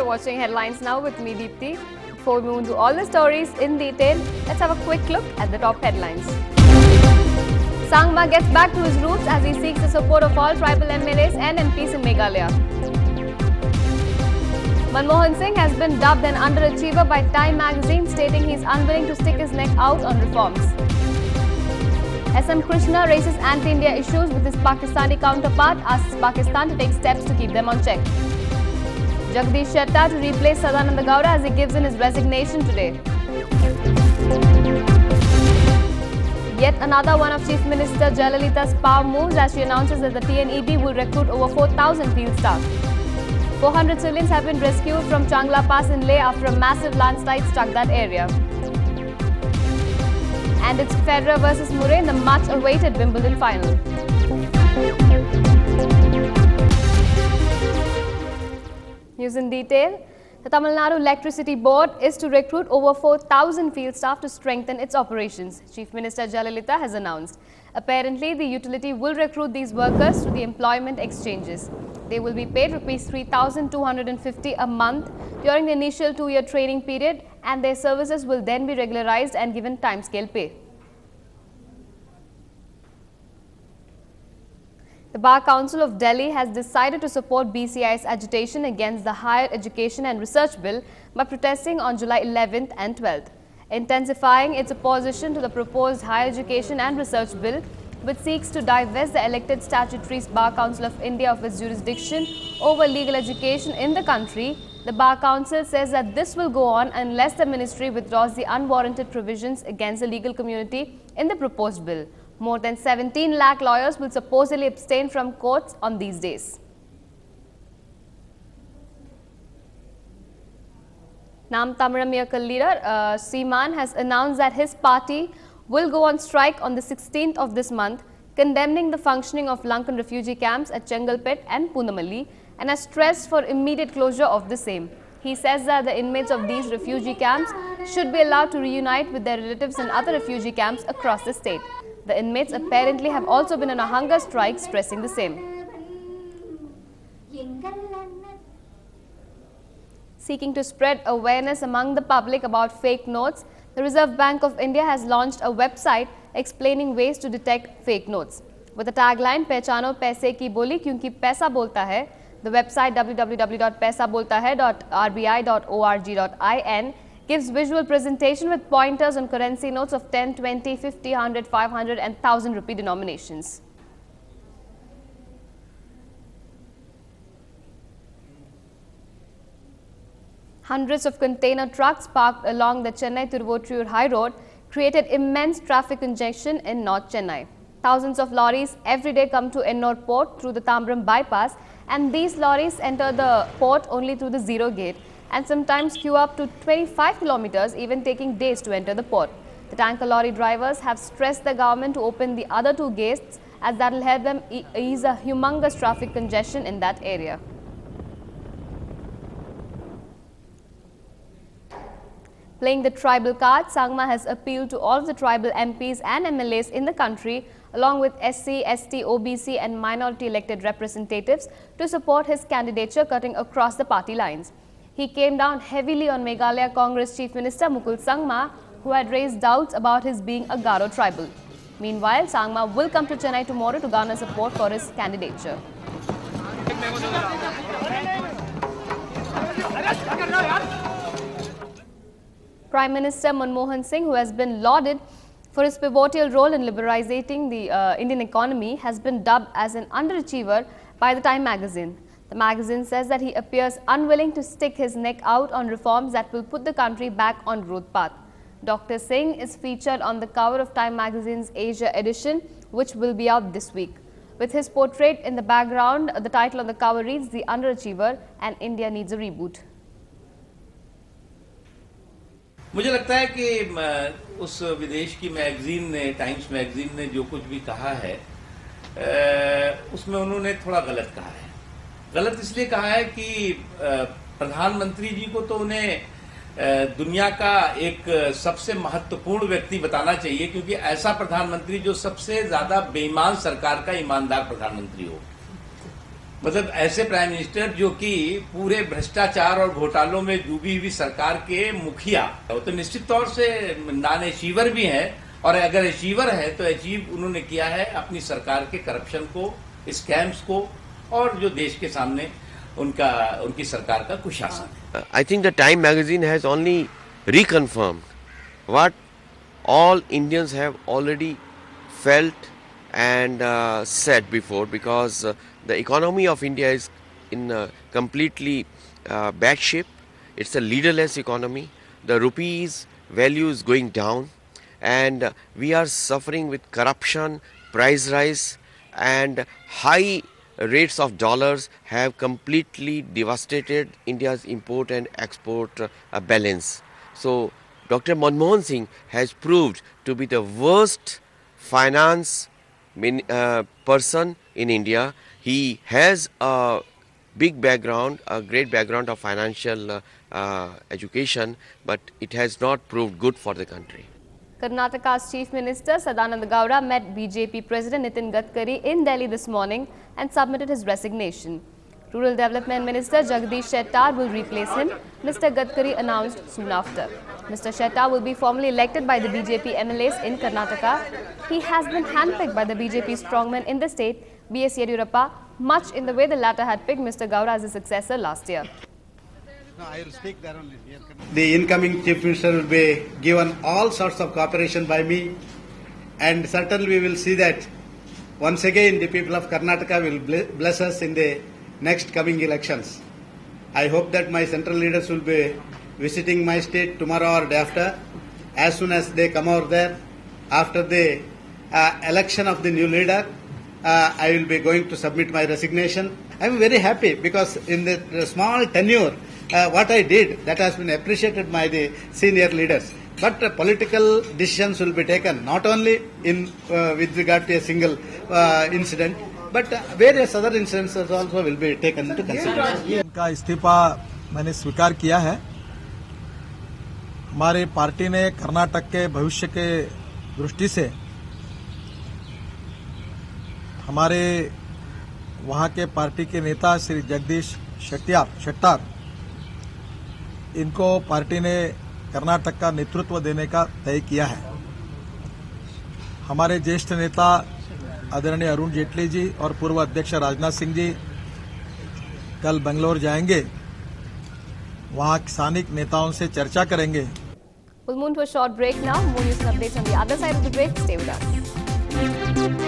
watching Headlines Now with me, Deepthi. Before we move to all the stories in detail, let's have a quick look at the top headlines. Sangma gets back to his roots as he seeks the support of all tribal MLAs and MPs in Meghalaya. Manmohan Singh has been dubbed an underachiever by Time magazine, stating he is unwilling to stick his neck out on reforms. SM Krishna raises anti-India issues with his Pakistani counterpart, asks Pakistan to take steps to keep them on check. Jagdish Shettar to replace Sadananda Gowda as he gives in his resignation today. Yet another one of Chief Minister Jayalalitha's power moves as she announces that the TNEB will recruit over 4,000 field staff. 400 civilians have been rescued from Changla Pass in Leh after a massive landslide struck that area. And it's Federer versus Murray in the much-awaited Wimbledon final. News in detail. The Tamil Nadu Electricity Board is to recruit over 4,000 field staff to strengthen its operations, Chief Minister Jayalalitha has announced. Apparently, the utility will recruit these workers through the employment exchanges. They will be paid Rs 3,250 a month during the initial 2-year training period, and their services will then be regularized and given timescale pay. The Bar Council of Delhi has decided to support BCI's agitation against the Higher Education and Research Bill by protesting on July 11th and 12th, intensifying its opposition to the proposed Higher Education and Research Bill, which seeks to divest the elected statutory Bar Council of India of its jurisdiction over legal education in the country. The Bar Council says that this will go on unless the ministry withdraws the unwarranted provisions against the legal community in the proposed bill. More than 17 lakh lawyers will supposedly abstain from courts on these days. Nam Tamilam Yakal leader Seeman has announced that his party will go on strike on the 16th of this month, condemning the functioning of Lankan refugee camps at Chengalpet and Punamalli, and has stressed for immediate closure of the same. He says that the inmates of these refugee camps should be allowed to reunite with their relatives in other refugee camps across the state. The inmates apparently have also been on a hunger strike, stressing the same. Seeking to spread awareness among the public about fake notes, the Reserve Bank of India has launched a website explaining ways to detect fake notes. With the tagline, "Pehchano paise ki boli kyunki paisa bolta hai," the website www.paisaboltahai.rbi.org.in gives visual presentation with pointers on currency notes of 10, 20, 50, 100, 500 and 1000 rupee denominations. Hundreds of container trucks parked along the Chennai-Thiruvottriyur High Road created immense traffic congestion in North Chennai. Thousands of lorries every day come to Ennore port through the Tambram bypass, and these lorries enter the port only through the Zero Gate and sometimes queue up to 25 kilometers, even taking days to enter the port. The tanker lorry drivers have stressed the government to open the other 2 gates, as that will help them ease a humongous traffic congestion in that area. Playing the tribal card, Sangma has appealed to all of the tribal MPs and MLAs in the country, along with SC, ST, OBC and minority elected representatives, to support his candidature, cutting across the party lines. He came down heavily on Meghalaya Congress Chief Minister Mukul Sangma, who had raised doubts about his being a Garo tribal. Meanwhile, Sangma will come to Chennai tomorrow to garner support for his candidature. Prime Minister Manmohan Singh, who has been lauded for his pivotal role in liberalizing the Indian economy, has been dubbed as an underachiever by the Time magazine. The magazine says that he appears unwilling to stick his neck out on reforms that will put the country back on growth path. Dr. Singh is featured on the cover of Time magazine's Asia edition, which will be out this week. With his portrait in the background, the title on the cover reads "The Underachiever and India Needs a Reboot." मुझे लगता है कि उस विदेश की magazine ने, times magazine ने जो कुछ भी कहा है, उसमें उन्होंने थोड़ा गलत कहा है। गलत इसलिए कहा है कि प्रधानमंत्री जी को तो उन्हें दुनिया का एक सबसे महत्वपूर्ण व्यक्ति बताना चाहिए, क्योंकि ऐसा प्रधानमंत्री जो सबसे ज्यादा बेईमान सरकार का ईमानदार प्रधानमंत्री हो। मतलब ऐसे प्राइम मिनिस्टर जो कि पूरे भ्रष्टाचार और घोटालों में डूबी हुई सरकार के मुखिया, वो तो निश्चित तौर से नॉन अचीवर भी हैं, और अगर अचीवर है तो अचीव उन्होंने किया है अपनी सरकार के करप्शन को, स्कैम्स को, और जो देश के सामने उनकी सरकार का कुशासन। I think the Time magazine has only reconfirmed what all Indians have already felt and said before, because the economy of India is in completely bad shape. It's a leaderless economy. The rupee's value is going down, and we are suffering with corruption, price rise, and high rates of dollars have completely devastated India's import and export balance. So Dr. Manmohan Singh has proved to be the worst finance person in India. He has a big background, a great background of financial education, but it has not proved good for the country. Karnataka's Chief Minister Sadananda Gowda met BJP President Nitin Gadkari in Delhi this morning and submitted his resignation. Rural Development Minister Jagdish Shettar will replace him, Mr. Gadkari announced soon after. Mr. Shettar will be formally elected by the BJP MLAs in Karnataka. He has been handpicked by the BJP strongman in the state, B.S. Yediyurappa, much in the way the latter had picked Mr. Gowda as his successor last year. No, I will speak there only. The incoming Chief Minister will be given all sorts of cooperation by me, and certainly we will see that once again the people of Karnataka will bless us in the next coming elections. I hope that my central leaders will be visiting my state tomorrow or day after. As soon as they come over there, after the election of the new leader, I will be going to submit my resignation. I am very happy because in the small tenure, what I did, that has been appreciated by the senior leaders. But political decisions will be taken not only in with regard to a single incident, but various other incidents also will be taken into consideration. उनका इस्तीफा मैंने स्वीकार किया है। हमारी party ने कर्नाटक के भविष्य के दृष्टि से हमारे वहां के पार्टी के नेता श्री जगदीश शेट्टार इनको पार्टी ने कर्नाटक का नेतृत्व देने का तय किया है। हमारे ज्येष्ठ नेता आदरणीय अरुण जेटली जी और पूर्व अध्यक्ष राजनाथ सिंह जी कल बेंगलोर जाएंगे, वहां स्थानिक नेताओं से चर्चा करेंगे। We'll move to a short break now. More news and updates on the other side of the break. Stay with us.